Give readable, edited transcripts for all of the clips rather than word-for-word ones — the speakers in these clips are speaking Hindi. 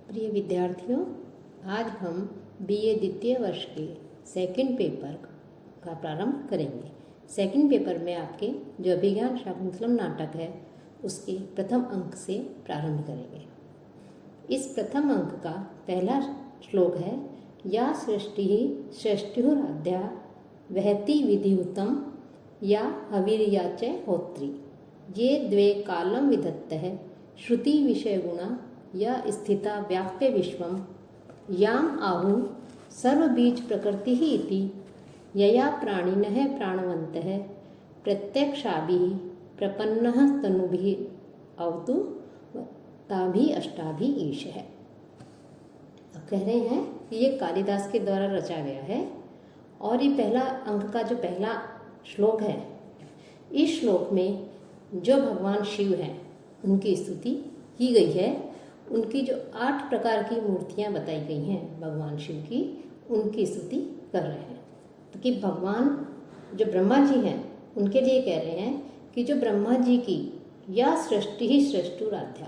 प्रिय विद्यार्थियों, आज हम बीए द्वितीय वर्ष के सेकंड पेपर का प्रारंभ करेंगे। सेकंड पेपर में आपके जो अभिज्ञान शाकुंतलम नाटक है उसके प्रथम अंक से प्रारंभ करेंगे। इस प्रथम अंक का पहला श्लोक है या सृष्टि सृष्टिराध्या वहति विधिहुतम या हविर्याच होत्री। ये द्वे कालम विधत्तः श्रुति विषय गुणा या स्थिता व्याप्य विश्वम याम आहु सर्वबीज प्रकृति ही इति यया प्राणिनः प्राणवन्तः प्रत्यक्षाभिः प्रपन्नः तनुभिः अवतु ताभिः अष्टाभिः ईशः। अब कह रहे हैं कि ये कालिदास के द्वारा रचा गया है और ये पहला अंक का जो पहला श्लोक है, इस श्लोक में जो भगवान शिव हैं उनकी स्तुति की गई है। उनकी जो 8 प्रकार की मूर्तियां बताई गई हैं भगवान शिव की, उनकी स्तुति कर रहे हैं। तो कि भगवान जो ब्रह्मा जी हैं उनके लिए कह रहे हैं कि जो ब्रह्मा जी की या सृष्टि ही सृष्टुराध्या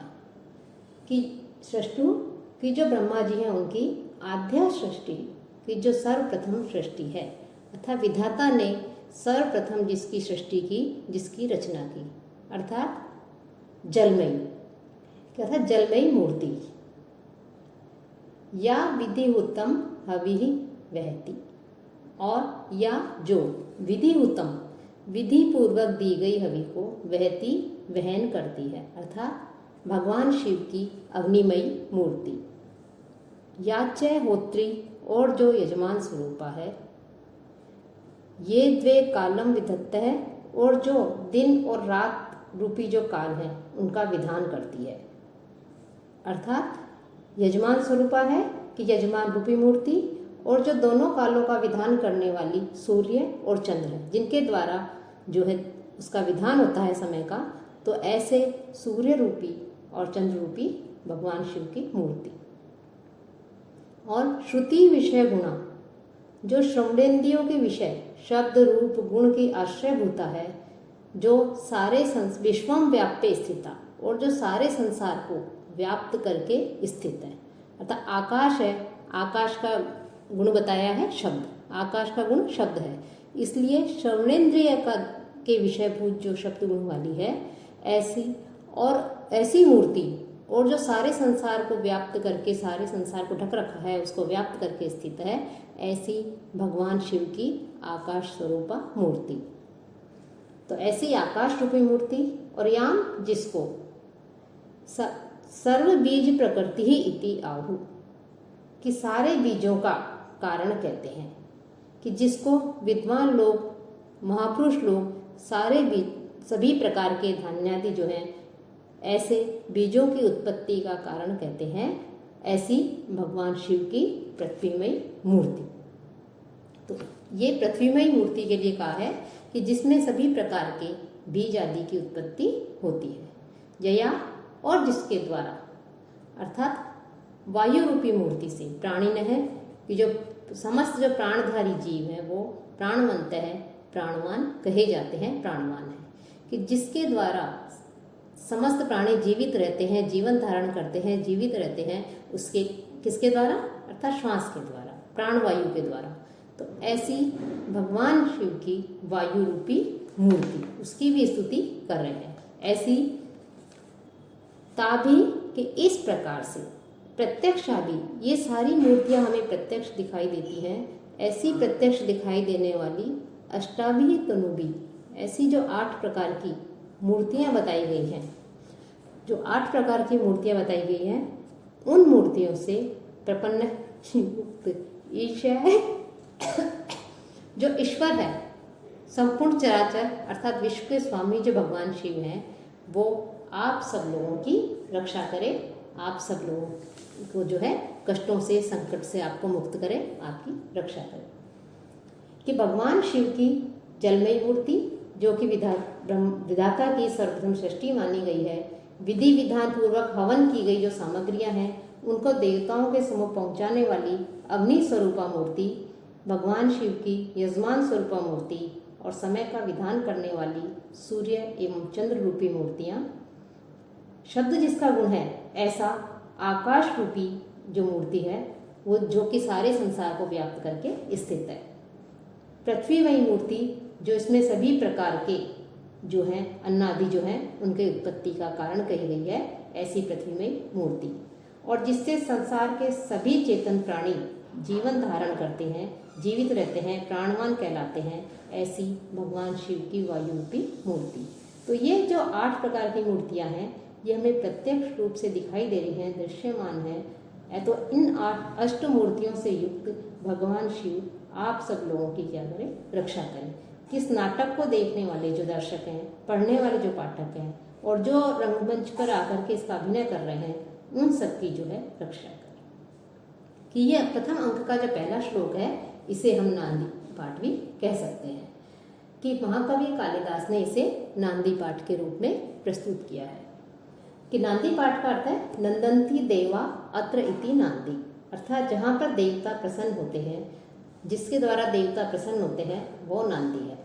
कि सृष्टु की जो ब्रह्मा जी हैं उनकी आध्या सृष्टि की जो सर्वप्रथम सृष्टि है, अर्थात विधाता ने सर्वप्रथम जिसकी सृष्टि की, जिसकी रचना की, अर्थात जलमयी, क्या था, जलमयी मूर्ति। या विधिहुतम हविः वहति, और या जो विधिहुतम विधि पूर्वक दी गई हवि को वहति वहन करती है, अर्थात भगवान शिव की अग्निमयी मूर्ति। याच होत्री, और जो यजमान स्वरूपा है। ये द्वे कालम विधत्त है, और जो दिन और रात रूपी जो काल है उनका विधान करती है, अर्थात यजमान स्वरूपा है कि यजमान रूपी मूर्ति, और जो दोनों कालों का विधान करने वाली सूर्य और चंद्र है, जिनके द्वारा जो है उसका विधान होता है समय का। तो ऐसे सूर्य रूपी और चंद्र रूपी भगवान शिव की मूर्ति। और श्रुति विषय गुणा, जो श्रवणेन्द्रियों के विषय शब्द रूप गुण की आश्रयभूता है, जो सारे विश्वम व्याप्य स्थिता, और जो सारे संसार को व्याप्त करके स्थित है, अर्थात आकाश है। आकाश का गुण बताया है शब्द, आकाश का गुण शब्द है, इसलिए श्रवणेन्द्रिय का के विषयभूत जो शब्द गुण वाली है, ऐसी मूर्ति, और जो सारे संसार को व्याप्त करके, सारे संसार को ढक रखा है, उसको व्याप्त करके स्थित है, ऐसी भगवान शिव की आकाश स्वरूपा मूर्ति। तो ऐसी आकाश रूपी मूर्ति, और याम जिसको सर्व बीज प्रकृति ही इति आहु, कि सारे बीजों का कारण कहते हैं, कि जिसको विद्वान लोग, महापुरुष लोग सारे बीज, सभी प्रकार के धान्यादि जो हैं, ऐसे बीजों की उत्पत्ति का कारण कहते हैं, ऐसी भगवान शिव की पृथ्वीमयी मूर्ति। तो ये पृथ्वीमयी मूर्ति के लिए कहा है कि जिसमें सभी प्रकार के बीज आदि की उत्पत्ति होती है। जया, और जिसके द्वारा, अर्थात वायु रूपी मूर्ति से प्राणिन है, कि जो समस्त जो प्राणधारी जीव है वो प्राणवंत है, प्राणवान कहे जाते हैं, प्राणवान है, कि जिसके द्वारा समस्त प्राणी जीवित रहते हैं, जीवन धारण करते हैं, जीवित रहते हैं, उसके किसके द्वारा, अर्थात श्वास के द्वारा, प्राणवायु के द्वारा। तो ऐसी भगवान शिव की वायु रूपी मूर्ति, उसकी भी स्तुति कर रहे हैं। ऐसी ताभी कि इस प्रकार से प्रत्यक्षाभि, ये सारी मूर्तियां हमें प्रत्यक्ष दिखाई देती हैं, ऐसी प्रत्यक्ष दिखाई देने वाली अष्टाभी तनुभी, ऐसी जो 8 प्रकार की मूर्तियां बताई गई हैं, जो 8 प्रकार की मूर्तियां बताई गई हैं, उन मूर्तियों से प्रपन्न मुक्त ईश्वर है, जो ईश्वर है, संपूर्ण चराचर अर्थात विश्व के स्वामी जो भगवान शिव हैं, वो आप सब लोगों की रक्षा करें, आप सब लोगों को जो है कष्टों से, संकट से आपको मुक्त करें, आपकी रक्षा करें। कि भगवान शिव की जलमयी मूर्ति, जो कि विधाता की सर्वप्रथम सृष्टि मानी गई है, विधि विधान पूर्वक हवन की गई जो सामग्रियां हैं, उनको देवताओं के समूह पहुंचाने वाली अग्नि स्वरूपा मूर्ति, भगवान शिव की यजमान स्वरूपा मूर्ति, और समय का विधान करने वाली सूर्य एवं चंद्र रूपी मूर्तियां, शब्द जिसका गुण है ऐसा आकाश रूपी जो मूर्ति है वो जो कि सारे संसार को व्याप्त करके स्थित है। पृथ्वीमयी मूर्ति जो इसमें सभी प्रकार के जो हैं अन्नादि जो हैं उनके उत्पत्ति का कारण कही गई है, ऐसी पृथ्वीमयी मूर्ति, और जिससे संसार के सभी चेतन प्राणी जीवन धारण करते हैं, जीवित रहते हैं, प्राणवान कहलाते हैं, ऐसी भगवान शिव की वायु रूपी मूर्ति। तो ये जो 8 प्रकार की मूर्तियां हैं ये हमें प्रत्यक्ष रूप से दिखाई दे रही हैं, दृश्यमान है। तो इन 8 अष्ट मूर्तियों से युक्त भगवान शिव आप सब लोगों की क्या करें, रक्षा करें। किस नाटक को देखने वाले जो दर्शक हैं, पढ़ने वाले जो पाठक हैं और जो रंगमंच पर आकर के इसका अभिनय कर रहे हैं, उन सबकी जो है रक्षा करें। कि ये प्रथम अंक का जो पहला श्लोक है इसे हम नांदी पाठ भी कह सकते हैं, कि महाकवि कालिदास ने इसे नांदी पाठ के रूप में प्रस्तुत किया है। कि नांदी पाठ का अर्थ है नंदंती देवा अत्र इति नांदी, अर्थात जहाँ पर देवता प्रसन्न होते हैं, जिसके द्वारा देवता प्रसन्न होते हैं वो नांदी है।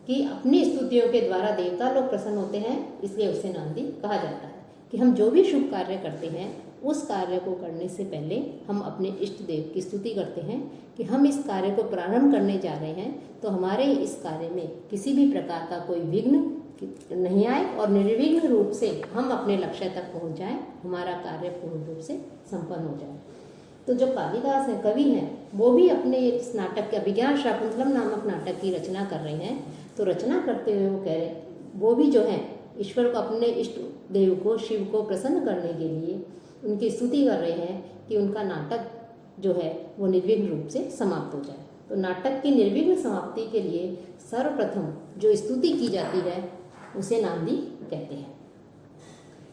कि अपनी स्तुतियों के द्वारा देवता लोग प्रसन्न होते हैं, इसलिए उसे नांदी कहा जाता है। कि हम जो भी शुभ कार्य करते हैं उस कार्य को करने से पहले हम अपने इष्ट देव की स्तुति करते हैं कि हम इस कार्य को प्रारंभ करने जा रहे हैं तो हमारे इस कार्य में किसी भी प्रकार का कोई विघ्न नहीं आए और निर्विघ्न रूप से हम अपने लक्ष्य तक पहुंच जाएं, हमारा कार्य पूर्ण रूप से संपन्न हो जाए। तो जो कालिदास हैं, कवि हैं, वो भी अपने इस नाटक के अभिज्ञान शाकुंतलम नामक नाटक की रचना कर रहे हैं। तो रचना करते हुए वो कह रहे, वो भी जो है ईश्वर को, अपने इष्ट देव को, शिव को प्रसन्न करने के लिए उनकी स्तुति कर रहे हैं कि उनका नाटक जो है वो निर्विघ्न रूप से समाप्त हो जाए। तो नाटक की निर्विघ्न समाप्ति के लिए सर्वप्रथम जो स्तुति की जाती है उसे नांदी कहते हैं।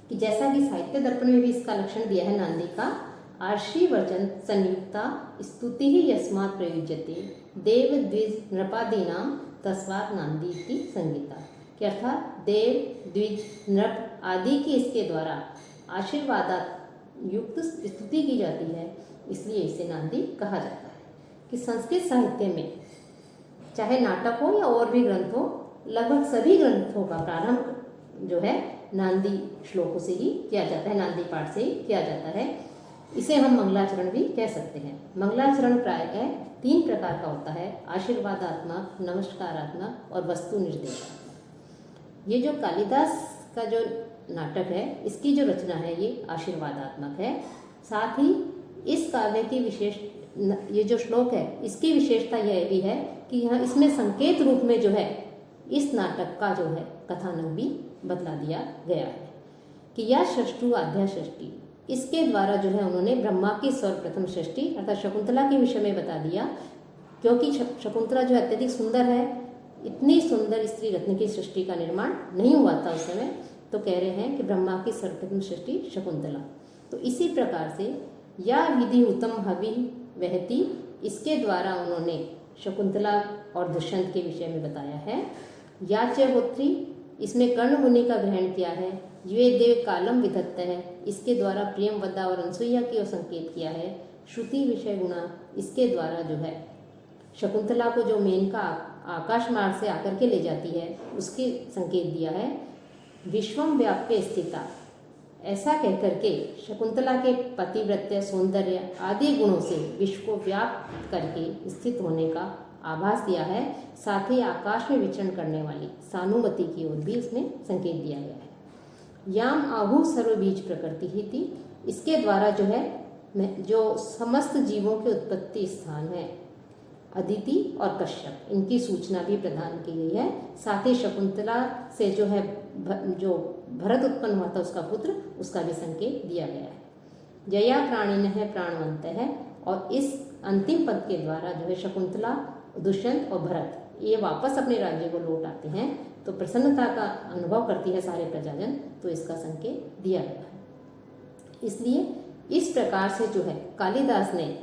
कि जैसा कि साहित्य दर्पण में भी इसका लक्षण दिया है नांदी का, आर्षि वचन संयुक्ता स्तुति ही यस्मात् प्रयुज्यते देव द्विज नृपादीनाम तस्मात् नांदी की संगीता। कि अर्थात देव द्विज नृप आदि की इसके द्वारा आशीर्वादात युक्त स्तुति की जाती है, इसलिए इसे नांदी कहा जाता है। कि संस्कृत साहित्य में चाहे नाटक हो या और भी ग्रंथ हो, लगभग सभी ग्रंथों का प्रारंभ जो है नांदी श्लोकों से ही किया जाता है, नांदी पाठ से ही किया जाता है। इसे हम मंगलाचरण भी कह सकते हैं। मंगलाचरण प्रायः 3 प्रकार का होता है, आशीर्वादात्मक, नमस्कारात्मक और वस्तु निर्देशात्मक। ये जो कालिदास का जो नाटक है इसकी जो रचना है ये आशीर्वादात्मक है। साथ ही इस काव्य की विशेष, ये जो श्लोक है इसकी विशेषता यह भी है कि यहाँ इसमें संकेत रूप में जो है इस नाटक का जो है कथानक भी बतला दिया गया है। कि या षष्ठु आध्या षष्ठी, इसके द्वारा जो है उन्होंने ब्रह्मा की सर्वप्रथम सृष्टि अर्थात शकुंतला के विषय में बता दिया। क्योंकि शकुंतला जो अत्यधिक सुंदर है, इतनी सुंदर स्त्री रत्न की सृष्टि का निर्माण नहीं हुआ था उस समय, तो कह रहे हैं कि ब्रह्मा की सर्वप्रथम सृष्टि शकुंतला। तो इसी प्रकार से या विधि उत्तम हवि वहती, इसके द्वारा उन्होंने शकुंतला और दुष्यंत के विषय में बताया है। याच्यहोत्री, इसमें कर्ण मुनि का ग्रहण किया है। ये देव कालम विधत्त है, इसके द्वारा प्रियमवदा और अनसुईया की ओर संकेत किया है। श्रुति विषय गुणा, इसके द्वारा जो है शकुंतला को जो मेनका आकाश मार्ग से आकर के ले जाती है उसके संकेत दिया है। विश्वम व्याप्य स्थिता, ऐसा कहकर के शकुंतला के पतिव्रत्य, सौंदर्य आदि गुणों से विश्व को व्याप्त करके स्थित होने का आभास दिया है। साथ ही आकाश में विचरण करने वाली सानुमति की ओर भी इसमें संकेत दिया गया है। याम आहु सर्वबीज प्रकृति ही थी, इसके द्वारा जो है जो समस्त जीवों के उत्पत्ति स्थान है अदिति और कश्यप, इनकी सूचना भी प्रदान की गई है। साथ ही शकुंतला से जो है जो भरत उत्पन्न हुआ था उसका पुत्र, उसका भी संकेत दिया गया है। जया प्राणिन है प्राणवंत है, और इस अंतिम पद के द्वारा जो है शकुंतला, दुष्यंत और भरत ये वापस अपने राज्य को लौट आते हैं, तो प्रसन्नता का अनुभव करती है सारे प्रजाजन, तो इसका संकेत दिया गया है। इसलिए इस प्रकार से जो है कालिदास ने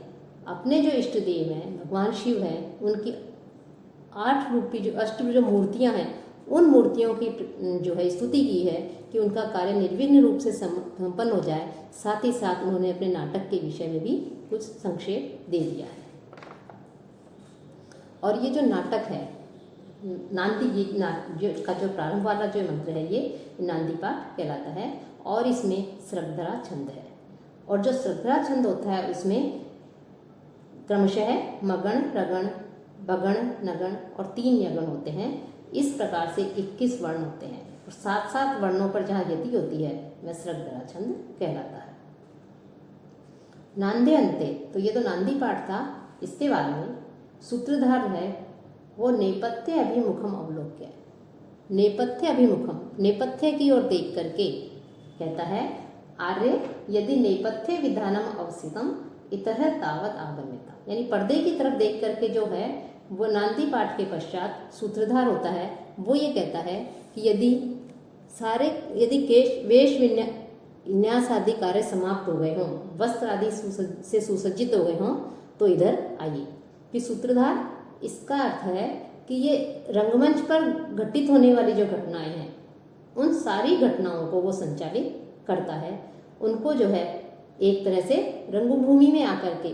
अपने जो इष्ट देव हैं भगवान शिव हैं, उनकी 8 रूपी जो अष्ट जो मूर्तियां हैं, उन मूर्तियों की जो है स्तुति की है कि उनका कार्य निर्विघ्न रूप से संपन्न हो जाए। साथ ही साथ उन्होंने अपने नाटक के विषय में भी कुछ संक्षेप दे दिया है। और ये जो नाटक है नांदी गीत का जो प्रारंभ वाला जो मंत्र है ये नांदी पाठ कहलाता है, और इसमें श्रद्धरा छंद है। और जो श्रद्धा छंद होता है उसमें क्रमशः मगण, रगण, बगण, नगण और 3 यगण होते हैं। इस प्रकार से 21 वर्ण होते हैं और 7-7 वर्णों पर जहाँ यति होती है वह श्रद्धा छंद कहलाता है। नांदे अंते, तो ये तो नांदी पाठ था। इसके बाद में सूत्रधार है वो नेपथ्य अभिमुखम अवलोक्य। नेपथ्य अभिमुखम, नेपथ्य की ओर देख करके कहता है आर्य यदि नेपथ्य विधानम अवसितम इतः तावत आगम्यता, यानी पर्दे की तरफ देख करके जो है वो नांदी पाठ के पश्चात सूत्रधार होता है वो ये कहता है कि यदि वेश विन्यास आदि कार्य समाप्त हो गए हों, वस्त्र आदि से सुसज्जित हो गए हों तो इधर आइए। कि सूत्रधार इसका अर्थ है कि ये रंगमंच पर घटित होने वाली जो घटनाएं हैं उन सारी घटनाओं को वो संचालित करता है। उनको जो है एक तरह से रंगभूमि में आकर के,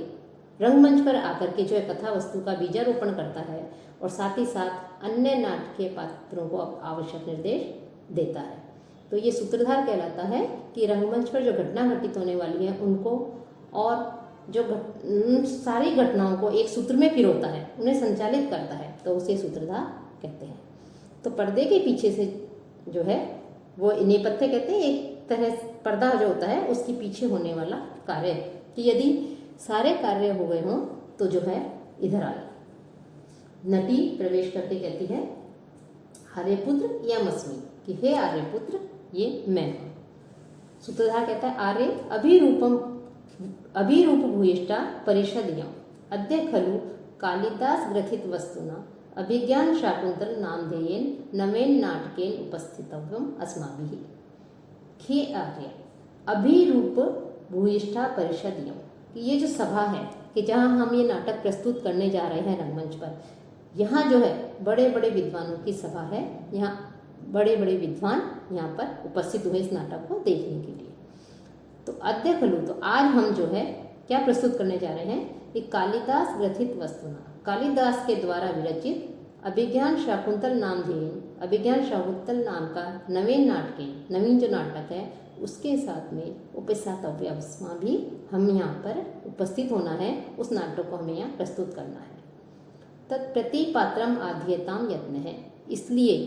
रंगमंच पर आकर के जो है कथा वस्तु का बीजारोपण करता है और साथ ही साथ अन्य नाटकीय पात्रों को आवश्यक निर्देश देता है। तो ये सूत्रधार कहलाता है कि रंगमंच पर जो घटना घटित होने वाली है उनको और जो सारी घटनाओं को एक सूत्र में पिरोता है, उन्हें संचालित करता है, तो उसे सूत्रधार कहते हैं। तो पर्दे के पीछे से जो है वो नेपथ्य कहते हैं, एक तरह पर्दा जो होता है उसके पीछे होने वाला कार्य, कि यदि सारे कार्य हो गए हों तो जो है इधर आए। नटी प्रवेश करके कहती है आर्यपुत्र या मस्मी, कि हे आर्यपुत्र ये मैं हूँ। सूत्रधार कहता है आर्य अभिरूप भूयिष्ठा परिषदियां अद्य खलु कालिदास ग्रथित वस्तुना अभिज्ञान शाकुंतल नामधेयेन नवेन नाटकेन उपस्थितव्यम अस्माभिः। हे आर्य अभिरूप भूयिष्ठा परिषदियां, कि ये जो सभा है कि जहाँ हम ये नाटक प्रस्तुत करने जा रहे हैं रंगमंच पर, यहाँ जो है बड़े बड़े विद्वानों की सभा है। यहाँ बड़े बड़े विद्वान यहाँ पर उपस्थित हुए इस नाटक को देखने के लिए। तो अद्य खलु, तो आज हम जो है क्या प्रस्तुत करने जा रहे हैं, एक कालिदास ग्रथित वस्तुना, कालिदास के द्वारा विरचित अभिज्ञान शाकुंतल नामधेयेन, अभिज्ञान शाकुंतल नाम का नवीन नवीन जो नाटक है उसके साथ में उपस्थितव्यस्मा भी हम यहाँ पर उपस्थित होना है, उस नाटक को हमें यहाँ प्रस्तुत करना है। तत्प्रति पात्रम आध्यताम यत्न है, इसलिए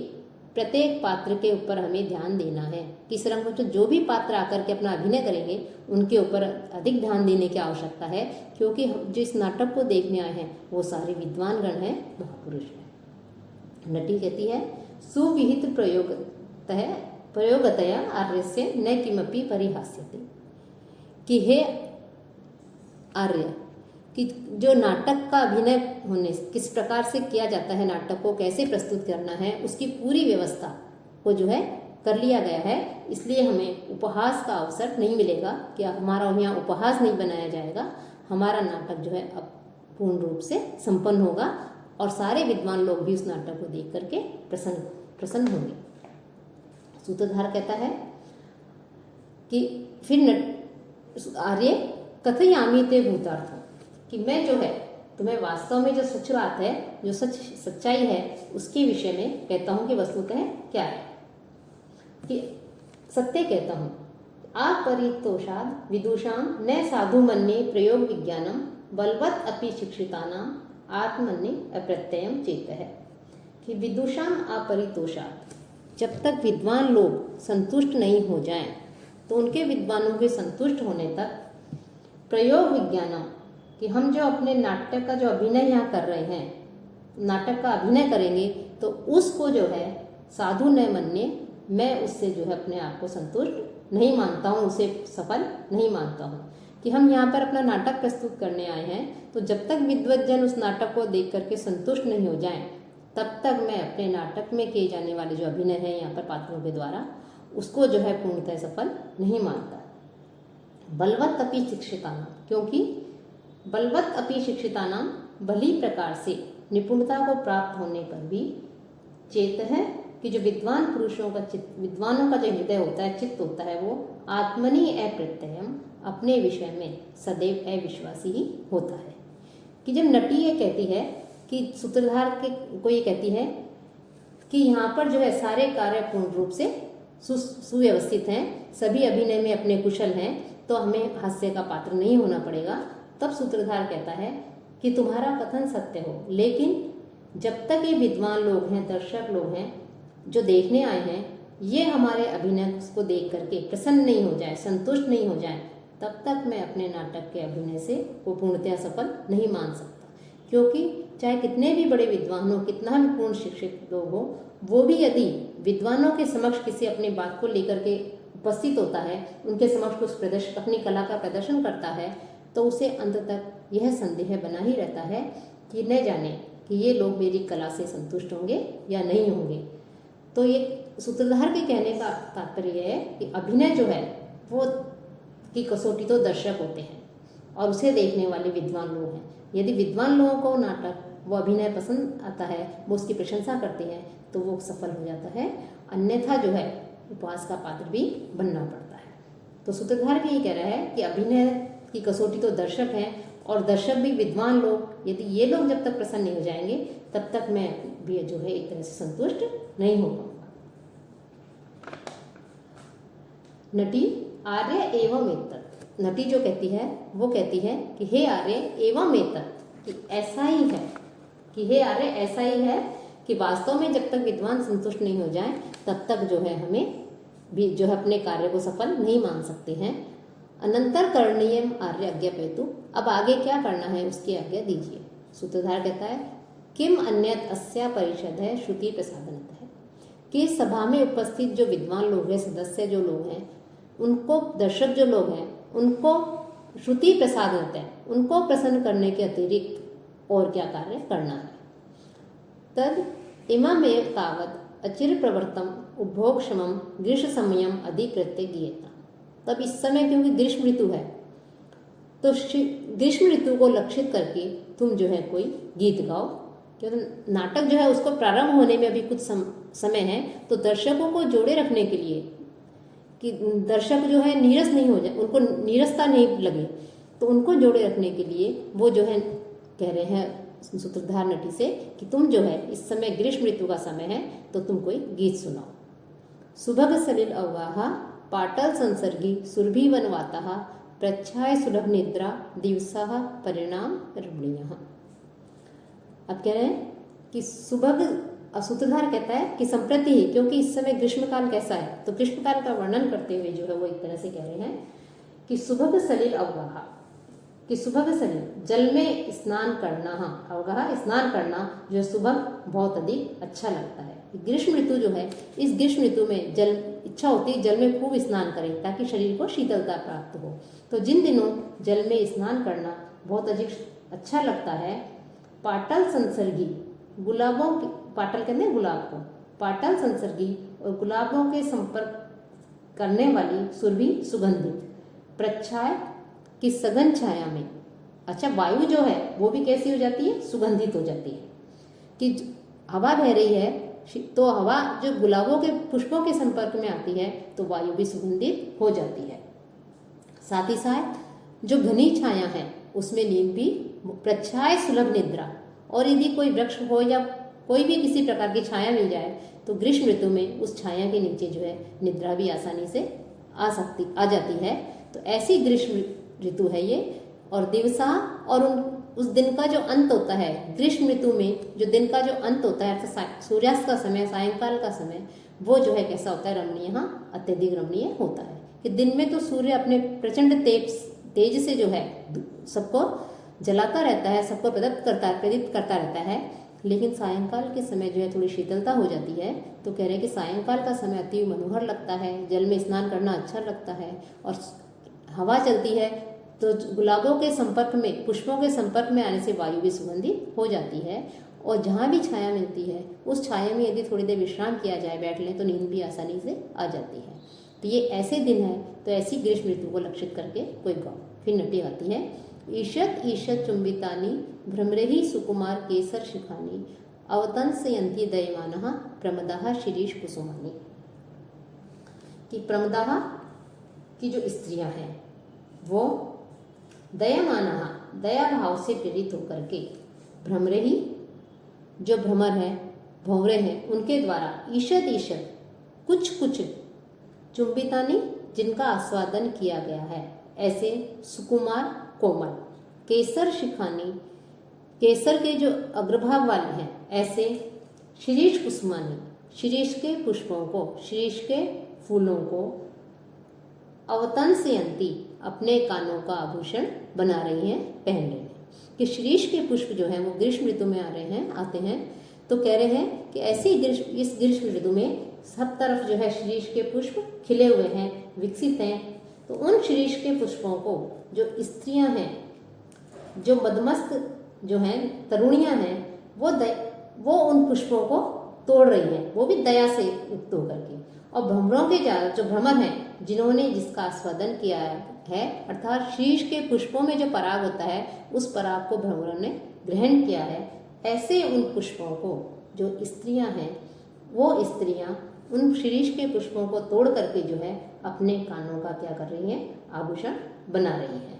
प्रत्येक पात्र के ऊपर हमें ध्यान देना है। किस रंग में जो भी पात्र आकर के अपना अभिनय करेंगे उनके ऊपर अधिक ध्यान देने की आवश्यकता है, क्योंकि जिस नाटक को देखने आए हैं वो सारे विद्वान गण हैं, महापुरुष हैं। नटी कहती है सुविहित प्रयोगतया आर्यस्य न किमपि परिहास्यते, कि हे आर्य, कि जो नाटक का अभिनय होने किस प्रकार से किया जाता है, नाटक को कैसे प्रस्तुत करना है, उसकी पूरी व्यवस्था को जो है कर लिया गया है। इसलिए हमें उपहास का अवसर नहीं मिलेगा कि हमारा यहाँ उपहास नहीं बनाया जाएगा। हमारा नाटक जो है अब पूर्ण रूप से संपन्न होगा और सारे विद्वान लोग भी उस नाटक को देख करके प्रसन्न होंगे। सूत्रधार कहता है कि फिर आर्य कथयामि ते भूतार्थम, कि मैं जो है तुम्हें वास्तव में जो सच बात है, जो सच्चाई है उसके विषय में कहता हूँ कि वस्तुतः क्या है, कि सत्य कहता हूँ। अपरितोषाद विदुषाम न साधु मन्ये प्रयोग विज्ञानम बलवत अपि शिक्षितानाम आत्मन्ये अप्रत्ययम चेत है, कि विदुषाम अपरितोषाद, जब तक विद्वान लोग संतुष्ट नहीं हो जाएं तो उनके विद्वानों के संतुष्ट होने तक प्रयोग विज्ञानम, कि हम जो अपने नाटक का जो अभिनय यहाँ कर रहे हैं, नाटक का अभिनय करेंगे तो उसको जो है साधु न मन्ये, मैं उससे जो है अपने आप को संतुष्ट नहीं मानता हूँ, उसे सफल नहीं मानता हूँ। कि हम यहाँ पर अपना नाटक प्रस्तुत करने आए हैं, तो जब तक विद्वज्जन उस नाटक को देख करके संतुष्ट नहीं हो जाएं तब तक मैं अपने नाटक में किए जाने वाले जो अभिनय है यहाँ पर पात्रों के द्वारा, उसको जो है पूर्णतः सफल नहीं मानता। बलवत अपि शिक्षितानाम, क्योंकि बलवत अपि शिक्षितानाम, भली प्रकार से निपुणता को प्राप्त होने पर भी चेत है, कि जो विद्वान पुरुषों का चित्त, विद्वानों का जो हृदय होता है, चित्त होता है, वो आत्मनि अप्रत्ययम, अपने विषय में सदैव अविश्वासी ही होता है। कि जब नटी ये कहती है कि सूत्रधार को ये कहती है कि यहाँ पर जो है सारे कार्य पूर्ण रूप से सुव्यवस्थित हैं, सभी अभिनय में अपने कुशल हैं, तो हमें हास्य का पात्र नहीं होना पड़ेगा। तब सूत्रधार कहता है कि तुम्हारा कथन सत्य हो, लेकिन जब तक ये विद्वान लोग हैं, दर्शक लोग हैं जो देखने आए हैं, ये हमारे अभिनय को देख करके प्रसन्न नहीं हो जाए, संतुष्ट नहीं हो जाए, तब तक मैं अपने नाटक के अभिनय से वो पूर्णतया सफल नहीं मान सकता। क्योंकि चाहे कितने भी बड़े विद्वान हो, कितना भी पूर्ण शिक्षित लोग हो, वो भी यदि विद्वानों के समक्ष किसी अपनी बात को लेकर के उपस्थित होता है, उनके समक्ष कुछ प्रदर्शन, अपनी कला का प्रदर्शन करता है, तो उसे अंत तक यह संदेह बना ही रहता है कि न जाने कि ये लोग मेरी कला से संतुष्ट होंगे या नहीं होंगे। तो ये सूत्रधार के कहने का तात्पर्य है कि अभिनय जो है वो की कसौटी तो दर्शक होते हैं और उसे देखने वाले विद्वान लोग हैं। यदि विद्वान लोगों को नाटक, वो अभिनय पसंद आता है, वो उसकी प्रशंसा करते हैं, तो वो सफल हो जाता है। अन्यथा जो है उपहास का पात्र भी बनना पड़ता है। तो सूत्रधार भी ये कह रहा है कि अभिनय की कसौटी तो दर्शक हैं, और दर्शक भी विद्वान लोग, यदि ये लोग जब तक प्रसन्न नहीं हो जाएंगे तब तक मैं भी जो है एक तरह से संतुष्ट नहीं हो पाऊंगा। नटी आर्य एवं एतत्, नटी जो कहती है वो कहती है कि हे आर्य एवं एतत्, कि ऐसा ही है, कि हे आर्य ऐसा ही है कि वास्तव में जब तक विद्वान संतुष्ट नहीं हो जाए तब तक जो है हमें भी जो है अपने कार्य को सफल नहीं मान सकते हैं। अनंतर करणीयम आर्य आज्ञापयतु, अब आगे क्या करना है उसकी आज्ञा दीजिए। सूत्रधार कहता है किम अन्यत अस्या परिषद है श्रुति प्रसादनत है, कि सभा में उपस्थित जो विद्वान लोग हैं, सदस्य जो लोग हैं, उनको, दर्शक जो लोग हैं, उनको श्रुति प्रसादनत है, उनको प्रसन्न करने के अतिरिक्त और क्या कार्य करना है। तद इमामेव तावत अचिर प्रवर्तम उपभोगक्षमम ग्रीष्म समयम अधिकृत्य गीयता, तब इस समय क्योंकि ग्रीष्म ऋतु है तो ग्रीष्म ऋतु को लक्षित करके तुम जो है कोई गीत गाओ। क्योंकि नाटक जो है उसको प्रारंभ होने में अभी कुछ समय है, तो दर्शकों को जोड़े रखने के लिए कि दर्शक जो है नीरस नहीं हो जाए, उनको नीरसता नहीं लगे, तो उनको जोड़े रखने के लिए वो जो है कह रहे हैं सूत्रधार नटी से कि तुम जो है इस समय ग्रीष्म ऋतु का समय है तो तुम कोई गीत सुनाओ। सुभग सलिल अवगाहा पाटल संसर्गी सुरभि वनवाता प्रच्छाय सुलभ निद्रा दिवसा परिणाम रमणीय। अब कह रहे हैं कि सुभग, सूत्रधार कहता है कि संप्रति ही, क्योंकि इस समय ग्रीष्मकाल कैसा है, तो ग्रीष्मकाल का वर्णन करते हुए जो है वो एक तरह से कह रहे हैं कि सुभग सलिल अवगाहा, कि सुभग सलिल जल में स्नान करना, हाँ अवगाहा स्नान करना जो सुबह बहुत अधिक अच्छा लगता है। ग्रीष्म ऋतु जो है, इस ग्रीष्म ऋतु में जल इच्छा होती है जल में खूब स्नान करें ताकि शरीर को शीतलता प्राप्त हो। तो जिन दिनों जल में स्नान करना बहुत अधिक अच्छा लगता है, पाटल संसर्गी गुलाबों के, पाटल कहते हैं गुलाब को, पाटल संसर्गी और गुलाबों के संपर्क करने वाली सुरभि सुगंधित प्रच्छाय की सघन छाया में, अच्छा वायु जो है वो भी कैसी हो जाती है, सुगंधित हो जाती है। कि हवा बह रही है तो हवा जो गुलाबों के पुष्पों के संपर्क में आती है तो वायु भी सुगंधित हो जाती है। साथ ही साथ जो घनी छाया है उसमें नींद भी, प्रच्छाय सुलभ निद्रा, और यदि कोई वृक्ष हो या कोई भी किसी प्रकार की छाया मिल जाए तो ग्रीष्म ऋतु में उस छाया के नीचे जो है निद्रा भी आसानी से आ जाती है। तो ऐसी ग्रीष्म ऋतु है ये। और दिवसा, और उस दिन का जो अंत होता है, ग्रीष्म ऋतु में जो दिन का जो अंत होता है, तो सूर्यास्त का समय, सायंकाल का समय, वो जो है कैसा होता है, रमणीय, हाँ अत्यधिक रमणीय होता है। कि दिन में तो सूर्य अपने प्रचंड तेज से जो है सबको जलाता रहता है, सबको प्रेरित करता रहता है, लेकिन सायंकाल के समय जो है थोड़ी शीतलता हो जाती है। तो कह रहे हैं कि सायंकाल का समय अति मनोहर लगता है, जल में स्नान करना अच्छा लगता है, और हवा चलती है तो गुलाबों के संपर्क में, पुष्पों के संपर्क में आने से वायु भी सुगंधित हो जाती है। और जहाँ भी छाया मिलती है उस छाया में यदि थोड़ी देर विश्राम किया जाए, बैठ लें, तो नींद भी आसानी से आ जाती है। तो ये ऐसे दिन है, तो ऐसी ग्रीष्म ऋतु को लक्षित करके कोई गाओ। फिर नटी आती है, ईशत ईशत चुंबितानी भ्रमरेहि सुकुमार केसर शिखानी अवतंसयन्ति दयमानः प्रमदाः शिरीष कुसुमानी। कि प्रमदाः की जो स्त्रियां हैं वो दयमानः, दया भाव से प्रेरित होकर के, भ्रमरेहि जो भ्रमर है, भंवरे हैं, उनके द्वारा ईशत ईशत कुछ कुछ, चुंबितानी जिनका आस्वादन किया गया है, ऐसे सुकुमार कोमल। केसर शिखानी, केसर के जो अग्रभाग वाले हैं ऐसे शिरीष कुसुमानी, शिरीष के पुष्पों को, शिरीष के फूलों को अवतंसयंती, अपने कानों का आभूषण बना रही हैं, पहन रही हैं। कि शिरीष के पुष्प जो हैं वो ग्रीष्म ऋतु में आते हैं, तो कह रहे हैं कि ऐसे इस ग्रीष्म ऋतु में सब तरफ जो है शिरीष के पुष्प खिले हुए हैं, विकसित हैं। तो उन शिरीष के पुष्पों को जो स्त्रियां हैं, जो मदमस्त जो हैं, तरुणियां हैं, वो उन पुष्पों को तोड़ रही हैं, वो भी दया से युक्त होकर के। और भ्रमरों के जो भ्रमर हैं, जिन्होंने जिसका आस्वादन किया है, अर्थात शीश के पुष्पों में जो पराग होता है, उस पराग को भ्रमरों ने ग्रहण किया है, ऐसे उन पुष्पों को जो स्त्रियां हैं, वो स्त्रियां उन शीश के पुष्पों को तोड़ करके जो है अपने कानों का क्या कर रही हैं, आभूषण बना रही हैं।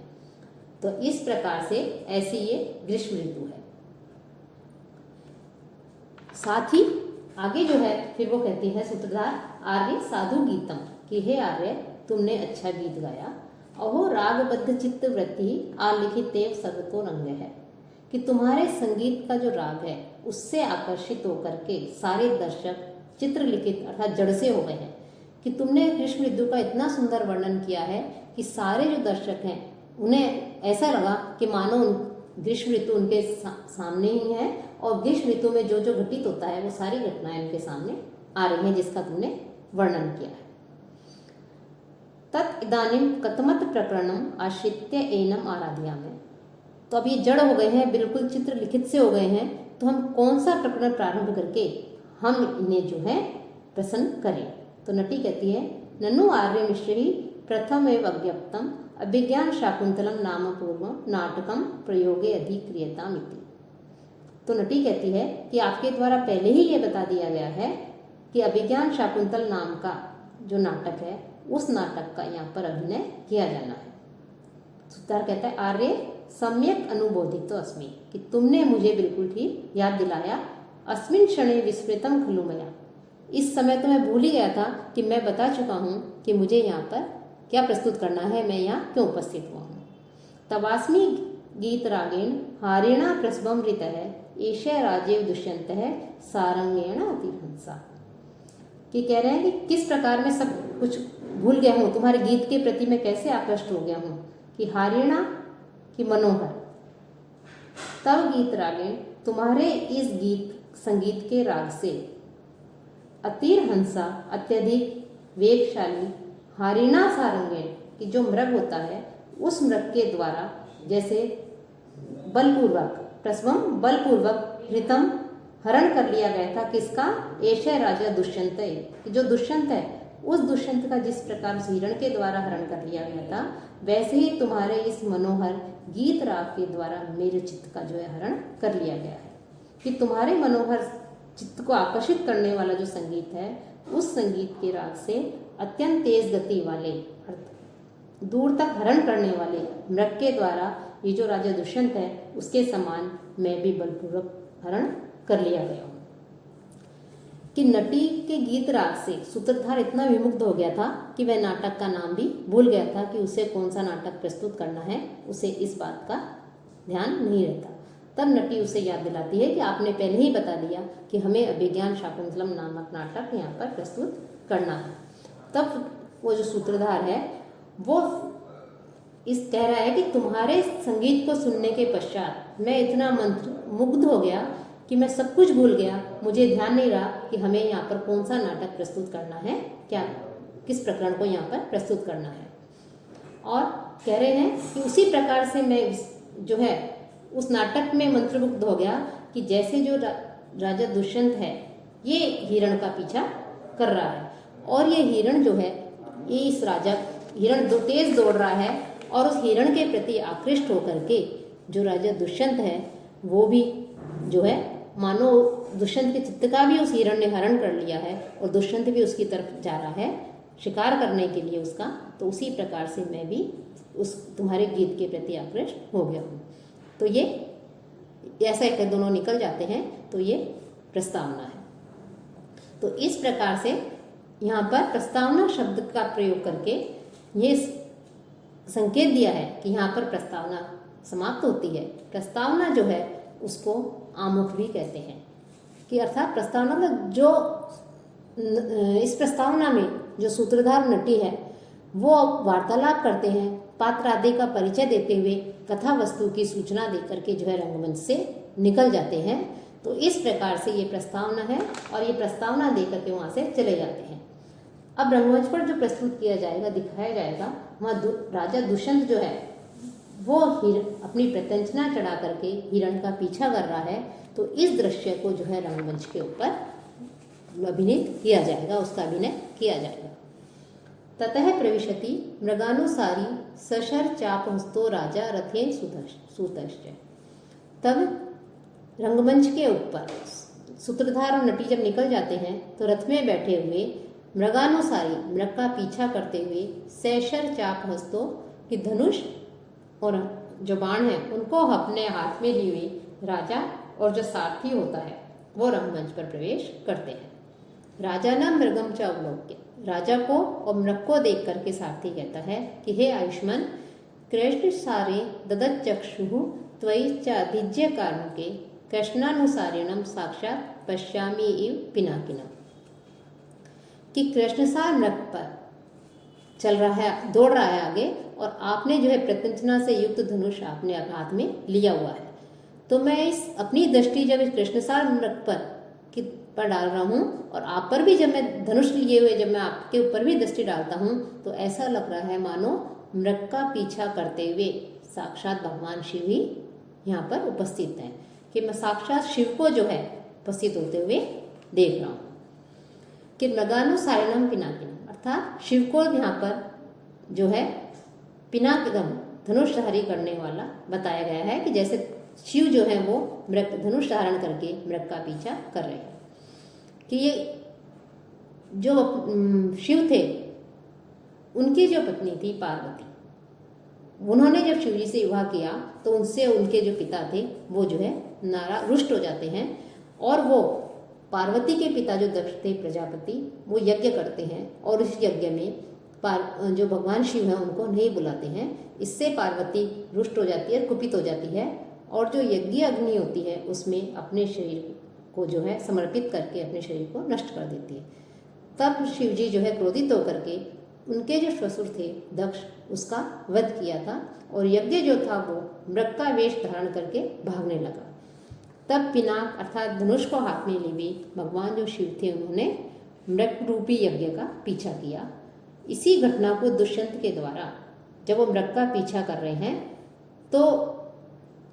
तो इस प्रकार से ऐसी ये ग्रीष्म ऋतु है। साथ ही आगे जो है फिर वो कहती है सूत्रधार, आर्य साधु गीतम, कि हे आर्य तुमने अच्छा गीत गाया। अहो रागबद्ध चित्त वृत्ति आलिखित सर्वतो रंग है, कि तुम्हारे संगीत का जो राग है उससे आकर्षित होकर के सारे दर्शक चित्रलिखित अर्थात जड़ से हो गए हैं। कि तुमने ग्रीष्म ऋतु का इतना सुंदर वर्णन किया है कि सारे जो दर्शक हैं उन्हें ऐसा लगा कि मानो ग्रीष्म ऋतु उनके सामने ही है, और ग्रीष्म ऋतु में जो जो घटित होता है वो सारी घटनाएं उनके सामने आ रही हैं, जिसका तुमने वर्णन किया है। तत् इदानीम कथमत प्रकरणम आश्रित्य एनम आराध्यामि। तो अब ये जड़ हो गए हैं, बिल्कुल चित्र लिखित से हो गए हैं, तो हम कौन सा प्रकरण प्रारंभ करके हम इन्हें जो है प्रसन्न करें। तो नटी कहती है, ननु आर्य मिश्र ही प्रथम एवं अज्ञप्तम अभिज्ञान शाकुंतलम नाम पूर्व नाटकम प्रयोगे अधिक्रियताम इति। तो नटी कहती है कि आपके द्वारा पहले ही ये बता दिया गया है कि अभिज्ञान शाकुंतल नाम का जो नाटक है, उस नाटक का यहाँ पर अभिनय किया जाना है। सूत्रधार कहता है, आर्य सम्यक अनुबोधित तो अस्मि, कि तुमने मुझे बिल्कुल ठीक याद दिलाया। अस्मिन क्षणे विस्मृतम खलु मया, इस समय तो मैं भूल ही गया था कि मैं बता चुका हूँ कि मुझे यहाँ पर क्या प्रस्तुत करना है, मैं यहाँ क्यों उपस्थित हुआ हूँ। तवास्मी गीत रागेण हारेणा प्रसभम ऋत है एशय राजेव दुष्यंत है सारंगेण अतिहंसा। कि कह रहे हैं कि किस प्रकार मैं सब कुछ भूल गया हूँ, तुम्हारे गीत के प्रति मैं कैसे आकृष्ट हो गया हूँ। कि हारेणा की मनोहर, तब गीत रागेण तुम्हारे इस गीत संगीत के राग से, अतीर हंसा अत्यधिक वेगशाली, हारिणा सारंगेण कि जो मृग होता है उस मृग के द्वारा जैसे बलपूर्वक प्रसवम बलपूर्वक हृतम हरण कर लिया गया था। किसका? एशय राजा दुष्यंत, जो दुष्यंत है उस दुष्यंत का जिस प्रकार हिरण के द्वारा हरण कर लिया गया था, वैसे ही तुम्हारे इस मनोहर गीत राग के द्वारा मेरे चित्त का जो है हरण कर लिया गया है। कि तुम्हारे मनोहर चित्त को आकर्षित करने वाला जो संगीत है, उस संगीत के राग से अत्यंत तेज गति वाले दूर तक हरण करने वाले मृग के द्वारा ये जो राजा दुष्यंत है उसके समान मैं भी बलपूर्वक हरण कर लिया गया हूँ। कि नटी के गीत राग से सूत्रधार इतना विमुग्ध हो गया था कि वह नाटक का नाम भी भूल गया था कि उसे कौन सा नाटक प्रस्तुत करना है, उसे इस बात का ध्यान नहीं रहता। तब नटी उसे याद दिलाती है कि आपने पहले ही बता दिया कि हमें अभिज्ञान शाकुंतलम नामक नाटक यहाँ पर प्रस्तुत करना है। तब वो जो सूत्रधार है वो इस कह रहा है कि तुम्हारे संगीत को सुनने के पश्चात मैं इतना मुग्ध हो गया कि मैं सब कुछ भूल गया, मुझे ध्यान नहीं रहा कि हमें यहाँ पर कौन सा नाटक प्रस्तुत करना है, क्या किस प्रकरण को यहाँ पर प्रस्तुत करना है। और कह रहे हैं कि उसी प्रकार से मैं जो है उस नाटक में मंत्रमुग्ध हो गया कि जैसे जो राजा दुष्यंत है ये हिरण का पीछा कर रहा है, और ये हिरण जो है ये इस राजा हिरण तेज दौड़ रहा है, और उस हिरण के प्रति आकृष्ट होकर के जो राजा दुष्यंत है वो भी जो है मानो दुष्यंत के चित्त का भी उस हिरण ने हरण कर लिया है, और दुष्यंत भी उसकी तरफ जा रहा है शिकार करने के लिए उसका। तो उसी प्रकार से मैं भी उस तुम्हारे गीत के प्रति आकृष्ट हो गया हूँ। तो ये ऐसा एक दोनों निकल जाते हैं, तो ये प्रस्तावना है। तो इस प्रकार से यहाँ पर प्रस्तावना शब्द का प्रयोग करके ये संकेत दिया है कि यहाँ पर प्रस्तावना समाप्त होती है। प्रस्तावना जो है उसको आमुख भी कहते हैं, कि अर्थात प्रस्तावना का जो इस प्रस्तावना में जो सूत्रधार नटी है वो वार्तालाप करते हैं, पात्र आदि का परिचय देते हुए कथा वस्तु की सूचना देकर के जो है रंगमंच से निकल जाते हैं। तो इस प्रकार से ये प्रस्तावना है और ये प्रस्तावना देकर के वहाँ से चले जाते हैं। अब रंगमंच पर जो प्रस्तुत किया जाएगा, दिखाया जाएगा, वहाँ राजा दुष्यंत जो है वो अपनी प्रत्यंचना चढ़ा करके हिरण का पीछा कर रहा है। तो इस दृश्य को जो है रंगमंच के ऊपर अभिनीत किया जाएगा, उसका अभिनय किया जाएगा। ततः प्रविशति मृगानुसारी सशर चापहस्तो राजा रथेन सूतश्च। तब रंगमंच के ऊपर सूत्रधार और नटी जब निकल जाते हैं तो रथ में बैठे हुए मृगानुसारी, मृग का पीछा करते हुए, सशर चापहस्तो कि धनुष और जो बाण है उनको अपने हाथ में लिए हुए राजा और जो सारथी होता है वो रंगमंच पर प्रवेश करते हैं। राजा न मृगम च अवलोक्य, राजा को और मृग को देख करके सारथी कहता है कि हे आयुष्मान, कृष्ण सारे ददत चक्षु त्वयि च अधिज्य कारण के कृष्णानुसारिणम साक्षात पश्यामि इव पिनाकिनम। कि कृष्णसार मृग पर चल रहा है, दौड़ रहा है आगे, और आपने जो है प्रत्यंचना से युक्त धनुष आपने हाथ में लिया हुआ है। तो मैं इस अपनी दृष्टि जब इस कृष्णसार मृग पर डाल रहा हूँ और आप पर भी जब मैं धनुष लिए हुए जब मैं आपके ऊपर भी दृष्टि डालता हूँ तो ऐसा लग रहा है मानो मृग का पीछा करते हुए साक्षात भगवान शिव ही यहाँ पर उपस्थित हैं, कि मैं साक्षात शिव को जो है उपस्थित होते हुए देख रहा हूँ। कि मृगानुसारिणम पिनाकिनम, अर्थात शिव को यहाँ पर जो है पिनाकिनम धनुषधारी करने वाला बताया गया है, कि जैसे शिव जो है वो मृग धनुष धारण करके मृग का पीछा कर रहे हैं। कि ये जो शिव थे उनकी जो पत्नी थी पार्वती, उन्होंने जब शिव जी से विवाह किया तो उनसे उनके जो पिता थे वो जो है रुष्ट हो जाते हैं, और वो पार्वती के पिता जो दक्ष थे प्रजापति, वो यज्ञ करते हैं और इस यज्ञ में जो भगवान शिव हैं उनको नहीं बुलाते हैं। इससे पार्वती रुष्ट हो जाती है, कुपित हो जाती है, और जो यज्ञ अग्नि होती है उसमें अपने शरीर को जो है समर्पित करके अपने शरीर को नष्ट कर देती है। तब शिव जी जो है क्रोधित होकर के उनके जो ससुर थे दक्ष, उसका वध किया था, और यज्ञ जो था वो मृग का वेश धारण करके भागने लगा। तब पिनाक अर्थात धनुष को हाथ में लिए भगवान जो शिव थे उन्होंने मृग रूपी यज्ञ का पीछा किया। इसी घटना को दुष्यंत के द्वारा जब वो मृग का पीछा कर रहे हैं तो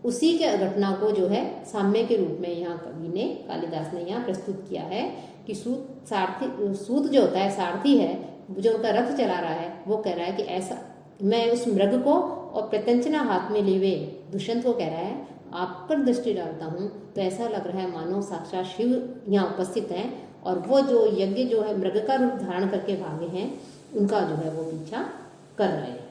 उसी के घटना को जो है साम्य के रूप में यहाँ कवि ने, कालिदास ने यहाँ प्रस्तुत किया है कि सूत जो होता है सारथी है, जो उनका रथ चला रहा है, वो कह रहा है कि ऐसा मैं उस मृग को और प्रत्यंचना हाथ में लिए हुए दुष्यंत को कह रहा है आप पर दृष्टि डालता हूँ तो ऐसा लग रहा है मानो साक्षात शिव यहाँ उपस्थित हैं, और वो जो यज्ञ जो है मृग का रूप धारण करके भागे हैं उनका जो है वो पीछा कर रहे हैं।